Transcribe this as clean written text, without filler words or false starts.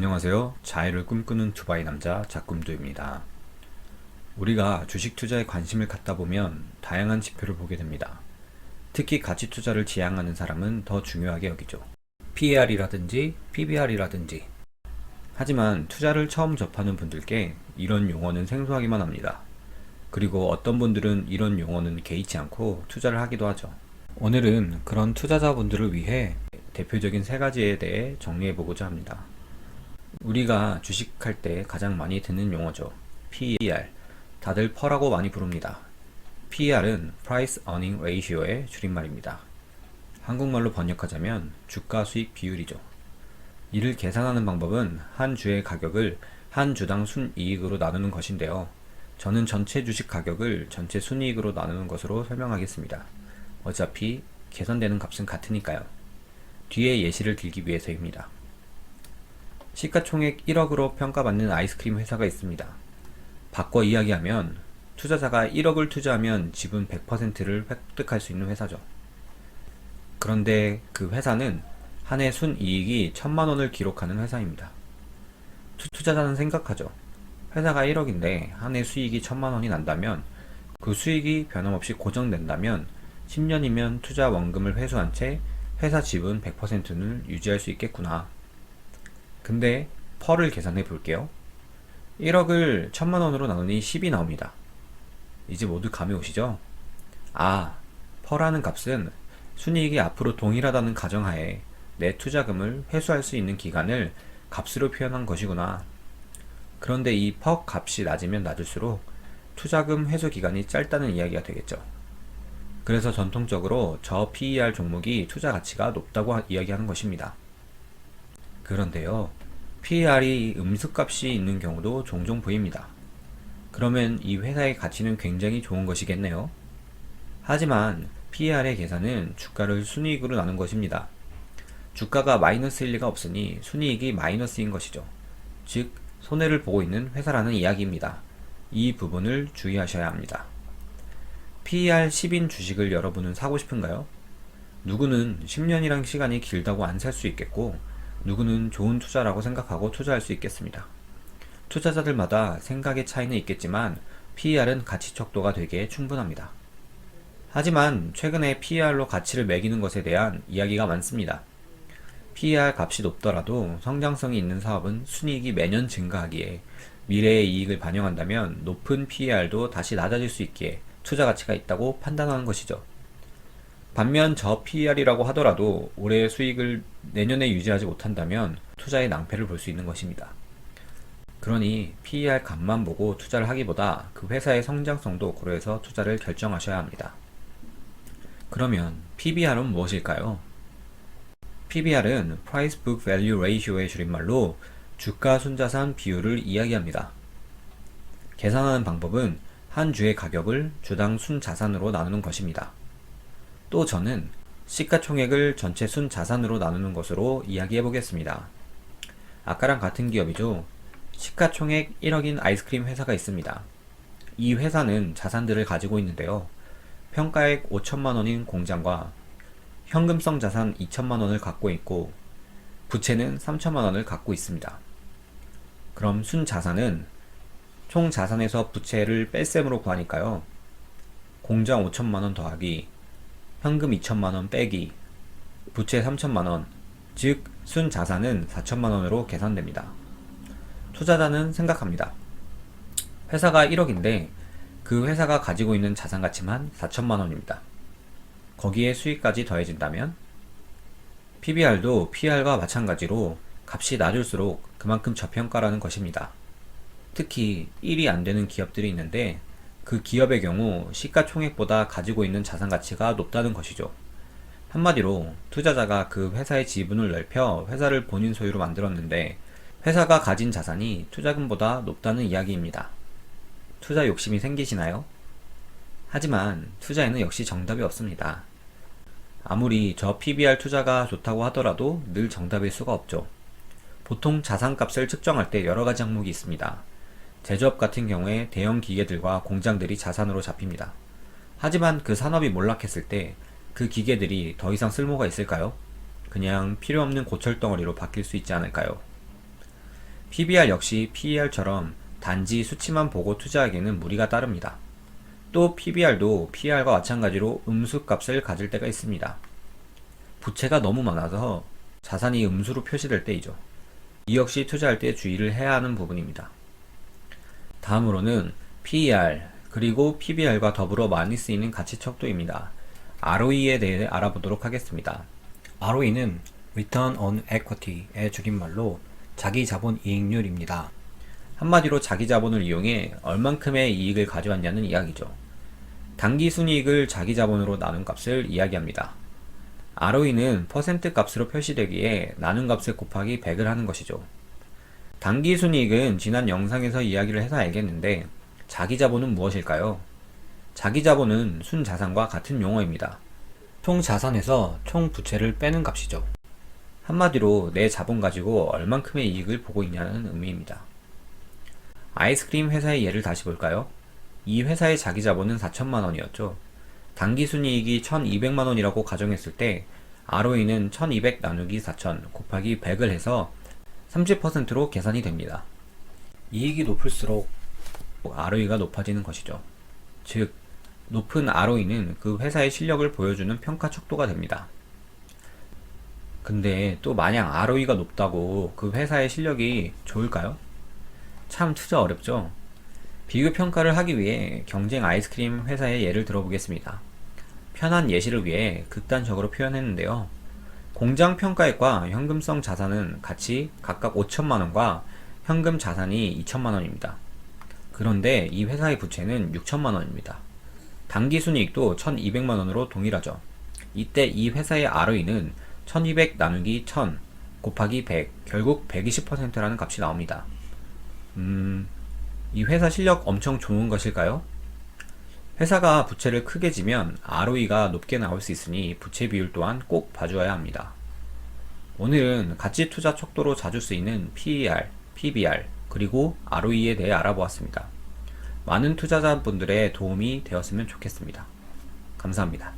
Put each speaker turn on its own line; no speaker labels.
안녕하세요. 자유를 꿈꾸는 두바이 남자 작꿈두입니다. 우리가 주식 투자에 관심을 갖다 보면 다양한 지표를 보게 됩니다. 특히 가치 투자를 지향하는 사람은 더 중요하게 여기죠. PER이라든지 PBR이라든지. 하지만 투자를 처음 접하는 분들께 이런 용어는 생소하기만 합니다. 그리고 어떤 분들은 이런 용어는 개의치 않고 투자를 하기도 하죠. 오늘은 그런 투자자분들을 위해 대표적인 세 가지에 대해 정리해 보고자 합니다. 우리가 주식할 때 가장 많이 듣는 용어죠. PER. 다들 퍼라고 많이 부릅니다. PER은 Price Earning Ratio의 줄임말입니다. 한국말로 번역하자면 주가 수익 비율이죠. 이를 계산하는 방법은 한 주의 가격을 한 주당 순이익으로 나누는 것인데요. 저는 전체 주식 가격을 전체 순이익으로 나누는 것으로 설명하겠습니다. 어차피 계산되는 값은 같으니까요. 뒤에 예시를 들기 위해서입니다. 시가총액 1억으로 평가받는 아이스크림 회사가 있습니다. 바꿔 이야기하면 투자자가 1억을 투자하면 지분 100%를 획득할 수 있는 회사죠. 그런데 그 회사는 한 해 순이익이 1000만원을 기록하는 회사입니다. 투자자는 생각하죠. 회사가 1억인데 한 해 수익이 1000만원이 난다면 그 수익이 변함없이 고정된다면 10년이면 투자 원금을 회수한 채 회사 지분 100%를 유지할 수 있겠구나. 근데 펄을 계산해 볼게요. 1억을 1000만원으로 나누니 10이 나옵니다. 이제 모두 감이 오시죠? 아, 펄하는 값은 순이익이 앞으로 동일하다는 가정하에 내 투자금을 회수할 수 있는 기간을 값으로 표현한 것이구나. 그런데 이 펄 값이 낮으면 낮을수록 투자금 회수 기간이 짧다는 이야기가 되겠죠. 그래서 전통적으로 저 PER 종목이 투자 가치가 높다고 이야기하는 것입니다. 그런데요, PER이 음수값이 있는 경우도 종종 보입니다. 그러면 이 회사의 가치는 굉장히 좋은 것이겠네요. 하지만 PER의 계산은 주가를 순이익으로 나눈 것입니다. 주가가 마이너스일 리가 없으니 순이익이 마이너스인 것이죠. 즉, 손해를 보고 있는 회사라는 이야기입니다. 이 부분을 주의하셔야 합니다. PER 10인 주식을 여러분은 사고 싶은가요? 누구는 10년이란 시간이 길다고 안 살 수 있겠고, 누구는 좋은 투자라고 생각하고 투자할 수 있겠습니다. 투자자들마다 생각의 차이는 있겠지만 PER은 가치 척도가 되게 충분합니다. 하지만 최근에 PER로 가치를 매기는 것에 대한 이야기가 많습니다. PER 값이 높더라도 성장성이 있는 사업은 순이익이 매년 증가하기에 미래의 이익을 반영한다면 높은 PER도 다시 낮아질 수 있기에 투자 가치가 있다고 판단하는 것이죠. 반면 저 PER이라고 하더라도 올해의 수익을 내년에 유지하지 못한다면 투자의 낭패를 볼 수 있는 것입니다. 그러니 PER 값만 보고 투자를 하기보다 그 회사의 성장성도 고려해서 투자를 결정하셔야 합니다. 그러면 PBR은 무엇일까요? PBR은 Price Book Value Ratio의 줄임말로 주가 순자산 비율을 이야기합니다. 계산하는 방법은 한 주의 가격을 주당 순자산으로 나누는 것입니다. 또 저는 시가총액을 전체 순자산으로 나누는 것으로 이야기해 보겠습니다. 아까랑 같은 기업이죠. 시가총액 1억인 아이스크림 회사가 있습니다. 이 회사는 자산들을 가지고 있는데요. 평가액 5천만원인 공장과 현금성 자산 2천만원을 갖고 있고 부채는 3천만원을 갖고 있습니다. 그럼 순자산은 총 자산에서 부채를 뺄셈으로 구하니까요. 공장 5천만원 더하기 현금 2천만원 빼기 부채 3천만원, 즉 순자산은 4천만원으로 계산됩니다. 투자자는 생각합니다. 회사가 1억인데 그 회사가 가지고 있는 자산 가치만 4천만원입니다. 거기에 수익까지 더해진다면 PBR도 PER과 마찬가지로 값이 낮을수록 그만큼 저평가라는 것입니다. 특히 1이 안 되는 기업들이 있는데 그 기업의 경우 시가총액보다 가지고 있는 자산 가치가 높다는 것이죠. 한마디로 투자자가 그 회사의 지분을 넓혀 회사를 본인 소유로 만들었는데 회사가 가진 자산이 투자금보다 높다는 이야기입니다. 투자 욕심이 생기시나요? 하지만 투자에는 역시 정답이 없습니다. 아무리 저 PBR 투자가 좋다고 하더라도 늘 정답일 수가 없죠. 보통 자산값을 측정할 때 여러가지 항목이 있습니다. 제조업 같은 경우에 대형 기계들과 공장들이 자산으로 잡힙니다. 하지만 그 산업이 몰락했을 때 그 기계들이 더 이상 쓸모가 있을까요? 그냥 필요 없는 고철덩어리로 바뀔 수 있지 않을까요? PBR 역시 PER처럼 단지 수치만 보고 투자하기에는 무리가 따릅니다. 또 PBR도 PER과 마찬가지로 음수값을 가질 때가 있습니다. 부채가 너무 많아서 자산이 음수로 표시될 때이죠. 이 역시 투자할 때 주의를 해야 하는 부분입니다. 다음으로는 PER 그리고 PBR과 더불어 많이 쓰이는 가치척도입니다. ROE에 대해 알아보도록 하겠습니다. ROE는 Return on Equity의 줄임말로 자기자본 이익률입니다. 한마디로 자기자본을 이용해 얼만큼의 이익을 가져왔냐는 이야기죠. 당기순이익을 자기자본으로 나눈 값을 이야기합니다. ROE는 퍼센트 값으로 표시되기에 나눈 값을 곱하기 100을 하는 것이죠. 당기순이익은 지난 영상에서 이야기를 해서 알겠는데 자기자본은 무엇일까요? 자기자본은 순자산과 같은 용어입니다. 총 자산에서 총 부채를 빼는 값이죠. 한마디로 내 자본 가지고 얼만큼의 이익을 보고 있냐는 의미입니다. 아이스크림 회사의 예를 다시 볼까요? 이 회사의 자기자본은 4천만 원이었죠. 당기순이익이 1200만 원이라고 가정했을 때 ROE는 1200 나누기 4000 곱하기 100을 해서 30%로 계산이 됩니다. 이익이 높을수록 ROE가 높아지는 것이죠. 즉, 높은 ROE는 그 회사의 실력을 보여주는 평가 척도가 됩니다. 근데 또 마냥 ROE가 높다고 그 회사의 실력이 좋을까요? 참 투자 어렵죠? 비교 평가를 하기 위해 경쟁 아이스크림 회사의 예를 들어보겠습니다. 편한 예시를 위해 극단적으로 표현했는데요. 공장 평가액과 현금성 자산은 같이 각각 5천만원과 현금 자산이 2천만원입니다. 그런데 이 회사의 부채는 6천만원입니다. 당기순이익도 1200만원으로 동일하죠. 이때 이 회사의 ROE는 1200 나누기 1000 곱하기 100, 결국 120%라는 값이 나옵니다. 이 회사 실력 엄청 좋은 것일까요? 회사가 부채를 크게 지면 ROE가 높게 나올 수 있으니 부채 비율 또한 꼭 봐주어야 합니다. 오늘은 가치 투자 척도로 자주 쓰이는 PER, PBR, 그리고 ROE에 대해 알아보았습니다. 많은 투자자분들의 도움이 되었으면 좋겠습니다. 감사합니다.